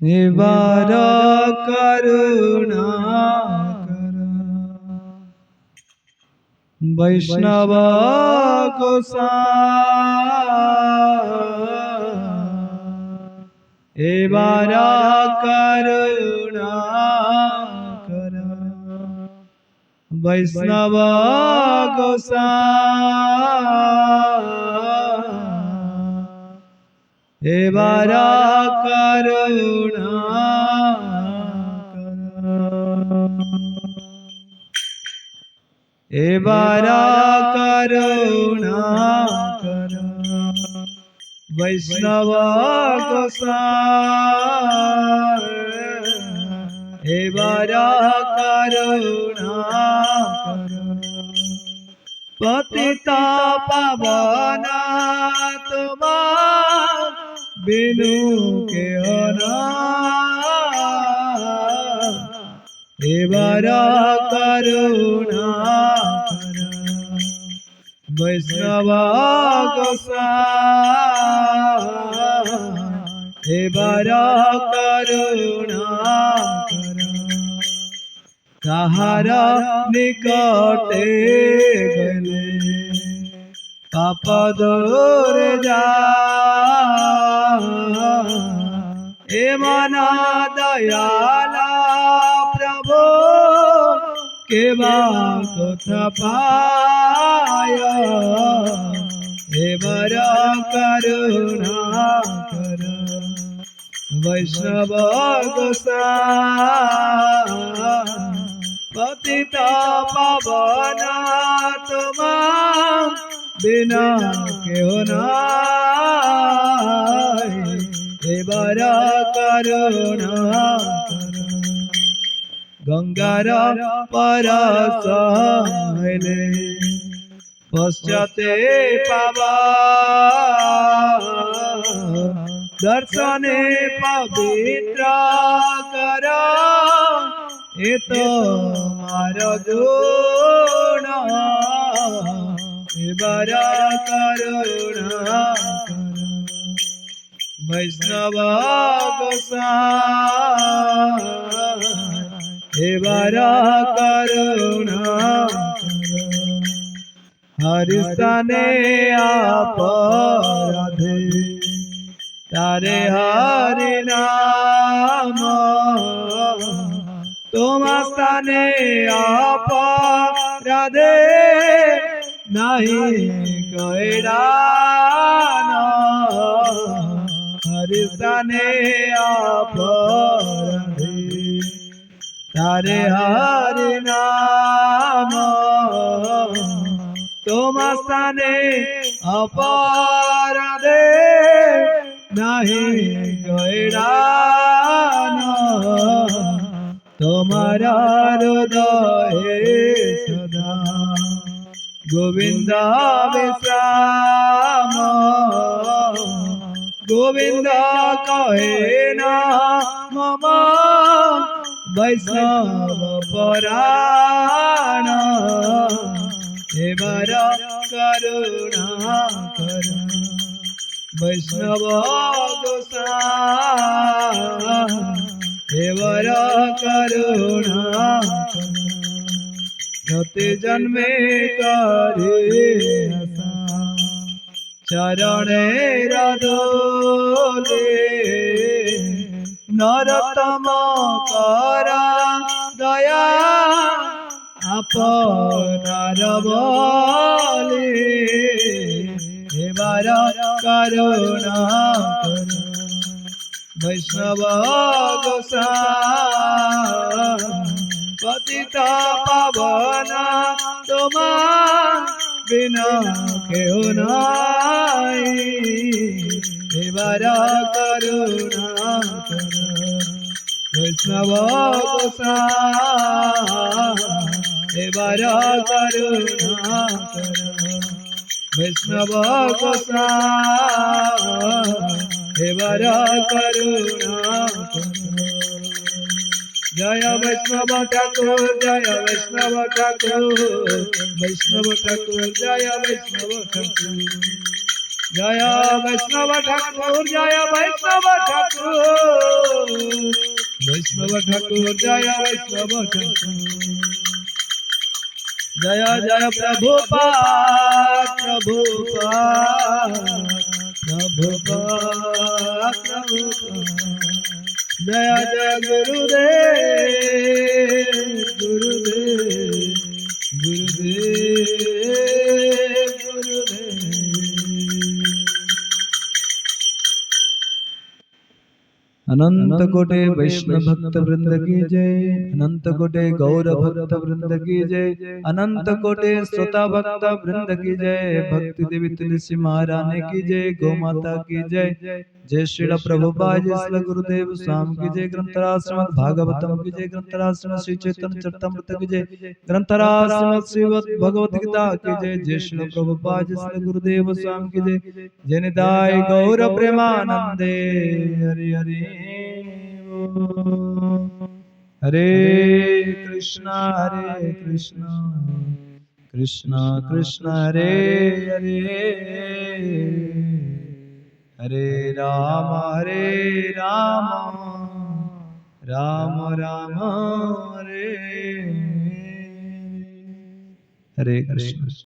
निवार करुणा वैष्णव गोसाई एबार करुणा वैष्णव गोसाई एबार करुणा एबार करुणा वैष्णव गोसाई एबार करुणा पतित पावना तुम्हार बिनु केह नाई एबार करुणा वैष्णव गोसाई एबार करुणा ताहार निकटे गले पाप दूर जाए मन दयाला प्रभु केवा कथा पाय एबार करुणा वैष्णव गोसाई पतित पावना तुम्हार बिना केह नाई एबार करुणा गंगार परस हइले पश्चाते पावा दर्शने पवित्र कर ए तोमार गुण एबार करुणा वैष्णव गोसाई एबार करुणा हरि स्थाने अपराधे तारे हरि नाम तुम्हार स्थाने अपराधे नहीं कैडान हरि स्थाने अपराधे तारे हरि नाम तुम्हार स्थाने अपराधे नहीं कैडान तुम्हार हृदय सदा गोविंद विश्राम गोविंद कहे ना मम वैष्णव पराण एबार करुणा वैष्णव गोसाई एबार करुणा प्रति जन्मे करे आशा चरणे रदोले नरोत्तम करा दया आपनार बोले एबार करुणा वैष्णव गोसाई पतित पावना तुम्हार बिना केह नाई एबार करुणा वैष्णव गोसाई एबार करुणा वैष्णव गोसाई एबार करुणा जय वैष्णव ठाकुर जय वैष्णव ठाकुर वैष्णव ठाकुर जय वैष्णव ठाकुर जय वैष्णव ठाकुर जय वैष्णव ठाकुर वैष्णव ठाकुर जय वैष्णव ठाकुर जय जय प्रभुपाद प्रभुपाद प्रभुपाद प्रभुपाद जय जय गुरुदेव गुरुदेव गुरुदेव गुरुदेव अनंत कोटि वैष्णव भक्त वृंद की जय अनंत कोटि गौर भक्त वृंद की जय अनंत कोटि श्रोता भक्त वृंद की जय भक्ति देवी तुलसी महारानी की जय गौ माता की जय जय श्री प्रभुपाद जय श्री गुरुदेव स्वामी की जय ग्रंथराज श्रीमद् भागवतम की जय ग्रंथराज श्रीमद् श्री चैतन्य चरितमृत की जय ग्रंथराज श्रीमद् श्रीमद् भगवत गीता की जय जय श्री प्रभुपाद जय श्री गुरुदेव स्वामी की जय जय निताय गौर प्रेमानंदे हरि हरि हरे कृष्णा कृष्णा कृष्णा हरे हरे हरे राम राम राम हरे हरे कृष्ण।